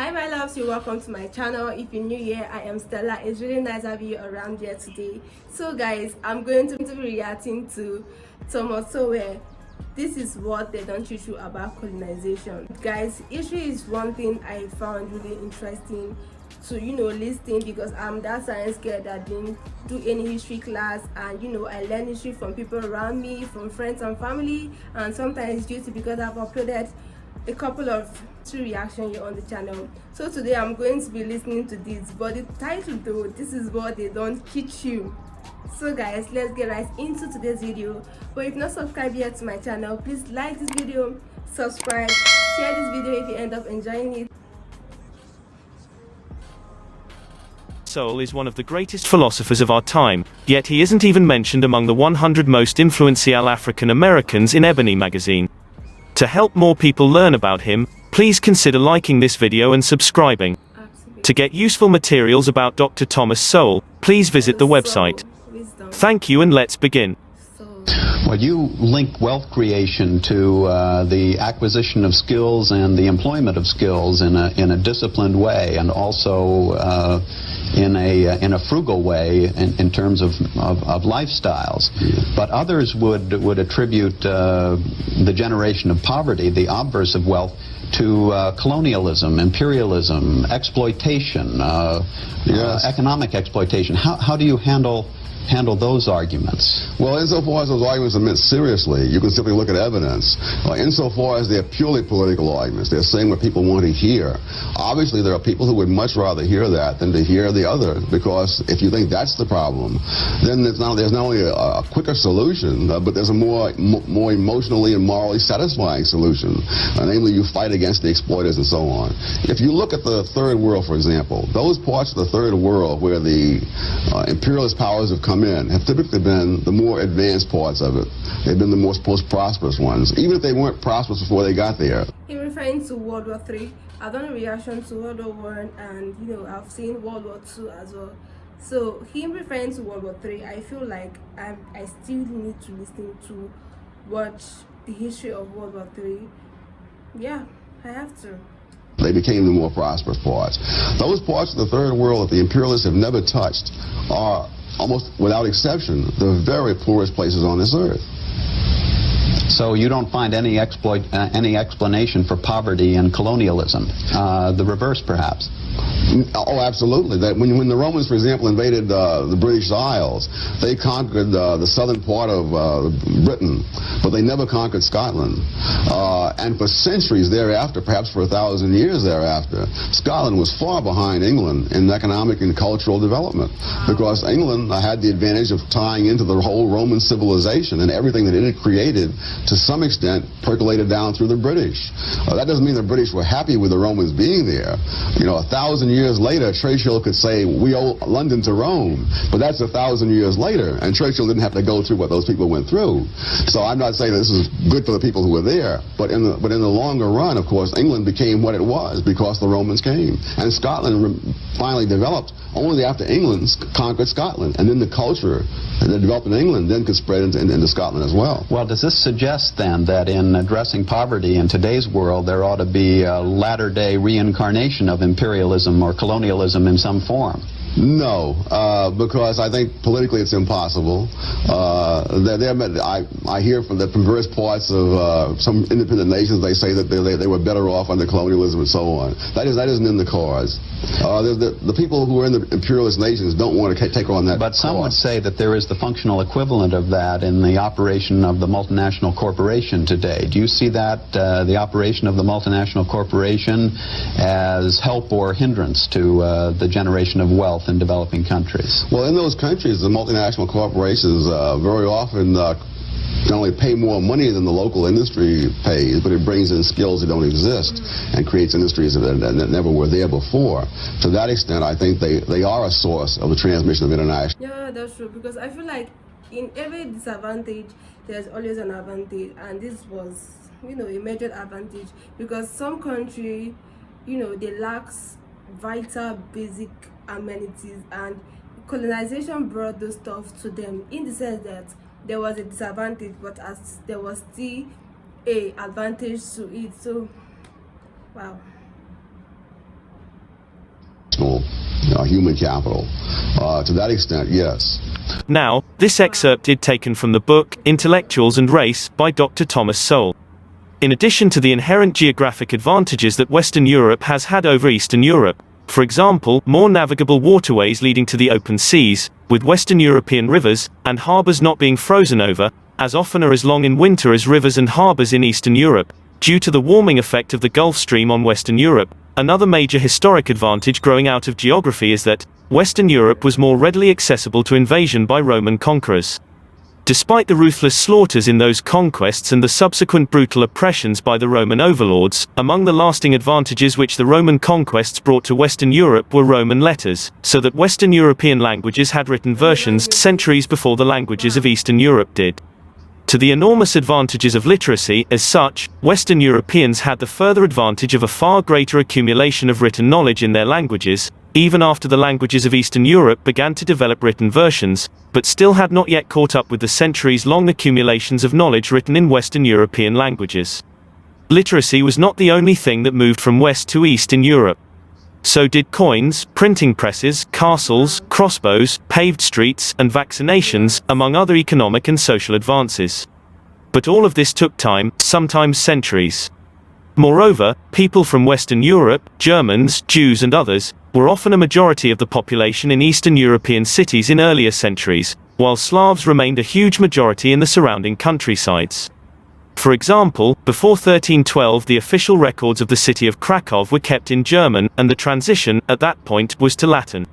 Hi my loves, you're welcome to my channel. If you're new here, I am Stella. It's really nice to have you around here today. So guys, I'm going to be reacting to Thomas Sowell. This is what they don't teach you about colonization. Guys, history is one thing I found really interesting to listen, because I'm that science girl that didn't do any history class, and I learn history from people around me, from friends and family, and sometimes due to because I've uploaded a couple of reactions here on the channel. So today I'm going to be listening to this, but the title though, this is what they don't teach you. So guys, let's get right into today's video. But if not subscribed yet to my channel, please like this video, subscribe, share this video if you end up enjoying it. Sowell is one of the greatest philosophers of our time, yet he isn't even mentioned among the 100 most influential African Americans in Ebony magazine. To help more people learn about him, please consider liking this video and subscribing. Absolutely. To get useful materials about Dr. Thomas Sowell, please visit the website. Thank you, and let's begin. Well, you link wealth creation to the acquisition of skills and the employment of skills in a disciplined way, and also in a frugal way in terms of lifestyles. But others would attribute the generation of poverty, the obverse of wealth, to colonialism, imperialism, exploitation, economic exploitation. How do you handle those arguments? Well, insofar as those arguments are meant seriously, you can simply look at evidence. Insofar as they're purely political arguments, they're saying what people want to hear. Obviously, there are people who would much rather hear that than to hear the other, because if you think that's the problem, then there's not only a quicker solution, but there's a more emotionally and morally satisfying solution. Namely, you fight against the exploiters and so on. If you look at the third world, for example, those parts of the third world where the imperialist powers have come in have typically been the more advanced parts of it. They've been the most prosperous ones, even if they weren't prosperous before they got there. He referring to World War III. I've done a reaction to World War I, and I've seen World War II as well. So him referring to World War III, I feel like I still need to listen to watch the history of World War III. Yeah, I have to. They became the more prosperous parts. Those parts of the third world that the imperialists have never touched are, almost without exception, the very poorest places on this earth. So you don't find any explanation for poverty and colonialism? The reverse, perhaps? Oh, absolutely. That when the Romans, for example, invaded the British Isles, they conquered the southern part of Britain, but they never conquered Scotland. And for centuries thereafter, perhaps for 1,000 years thereafter, Scotland was far behind England in economic and cultural development, because England had the advantage of tying into the whole Roman civilization, and everything that it had created, to some extent, percolated down through the British. That doesn't mean the British were happy with the Romans being there. 1,000 years later, Churchill could say, we owe London to Rome, but that's 1,000 years later, and Churchill didn't have to go through what those people went through. So I'm not saying this is good for the people who were there, but in the longer run, of course, England became what it was because the Romans came, and Scotland finally developed only after England conquered Scotland, and then the culture that developed in England then could spread into Scotland as well. Well, does this suggest then that in addressing poverty in today's world, there ought to be a latter-day reincarnation of imperialism or colonialism in some form? No, because I think politically it's impossible. I hear from various parts of some independent nations, they say that they were better off under colonialism and so on. That isn't in the cards. The people who are in the imperialist nations don't want to take on that. But some would say that there is the functional equivalent of that in the operation of the multinational corporation today. Do you see that, the operation of the multinational corporation, as help or hindrance to the generation of wealth in developing countries? Well, in those countries, the multinational corporations very often not only pay more money than the local industry pays, but it brings in skills that don't exist and creates industries that never were there before. To that extent, I think they are a source of the transmission of international. Yeah, that's true, because I feel like in every disadvantage, there's always an advantage, and this was, a major advantage, because some country, they lack vital basic amenities, and colonization brought those stuff to them, in the sense that there was a disadvantage, but as there was still a advantage to it. So wow. national human capital. To that extent, yes. Now, this excerpt is taken from the book Intellectuals and Race by Dr. Thomas Sowell. In addition to the inherent geographic advantages that Western Europe has had over Eastern Europe, for example, more navigable waterways leading to the open seas, with Western European rivers and harbors not being frozen over, as often or as long in winter as rivers and harbors in Eastern Europe, due to the warming effect of the Gulf Stream on Western Europe. Another major historic advantage growing out of geography is that Western Europe was more readily accessible to invasion by Roman conquerors. Despite the ruthless slaughters in those conquests and the subsequent brutal oppressions by the Roman overlords, among the lasting advantages which the Roman conquests brought to Western Europe were Roman letters, so that Western European languages had written versions centuries before the languages of Eastern Europe did. To the enormous advantages of literacy, as such, Western Europeans had the further advantage of a far greater accumulation of written knowledge in their languages, even after the languages of Eastern Europe began to develop written versions, but still had not yet caught up with the centuries-long accumulations of knowledge written in Western European languages. Literacy was not the only thing that moved from West to East in Europe. So did coins, printing presses, castles, crossbows, paved streets, and vaccinations, among other economic and social advances. But all of this took time, sometimes centuries. Moreover, people from Western Europe, Germans, Jews and others, were often a majority of the population in Eastern European cities in earlier centuries, while Slavs remained a huge majority in the surrounding countrysides. For example, before 1312 the official records of the city of Krakow were kept in German, and the transition, at that point, was to Latin.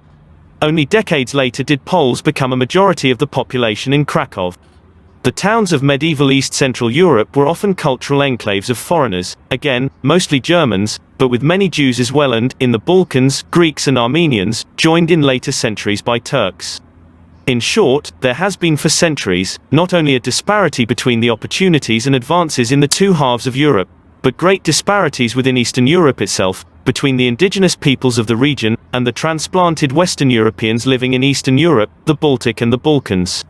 Only decades later did Poles become a majority of the population in Krakow. The towns of medieval East Central Europe were often cultural enclaves of foreigners, again, mostly Germans, but with many Jews as well, and, in the Balkans, Greeks and Armenians, joined in later centuries by Turks. In short, there has been for centuries, not only a disparity between the opportunities and advances in the two halves of Europe, but great disparities within Eastern Europe itself, between the indigenous peoples of the region, and the transplanted Western Europeans living in Eastern Europe, the Baltic and the Balkans.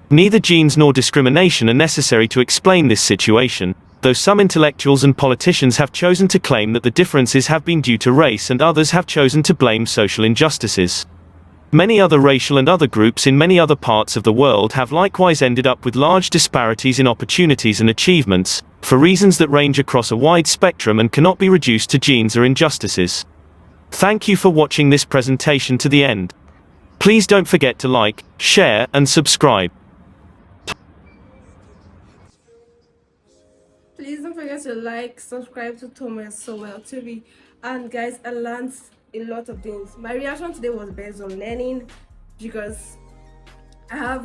Neither genes nor discrimination are necessary to explain this situation, though some intellectuals and politicians have chosen to claim that the differences have been due to race and others have chosen to blame social injustices. Many other racial and other groups in many other parts of the world have likewise ended up with large disparities in opportunities and achievements, for reasons that range across a wide spectrum and cannot be reduced to genes or injustices. Thank you for watching this presentation to the end. Please don't forget to like, share, and subscribe. Please don't forget to like, subscribe to Thomas Sowell TV. And guys, I learned a lot of things. My reaction today was based on learning, because I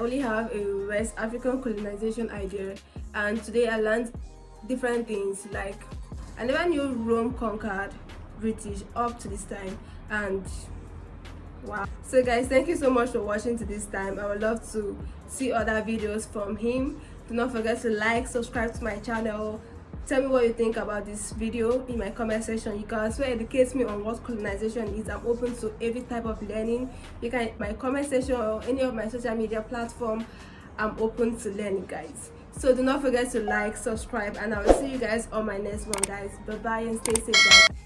only have a West African colonization idea, and today I learned different things. Like, I never knew Rome conquered British up to this time, and wow. So guys, thank you so much for watching to this time. I would love to see other videos from him. Do not forget to like, subscribe to my channel. Tell me what you think about this video in my comment section. You can also educate me on what colonization is. I'm open to every type of learning. You can, my comment section or any of my social media platform, I'm open to learning, guys. So do not forget to like, subscribe, and I will see you guys on my next one, guys. Bye bye and stay safe, guys.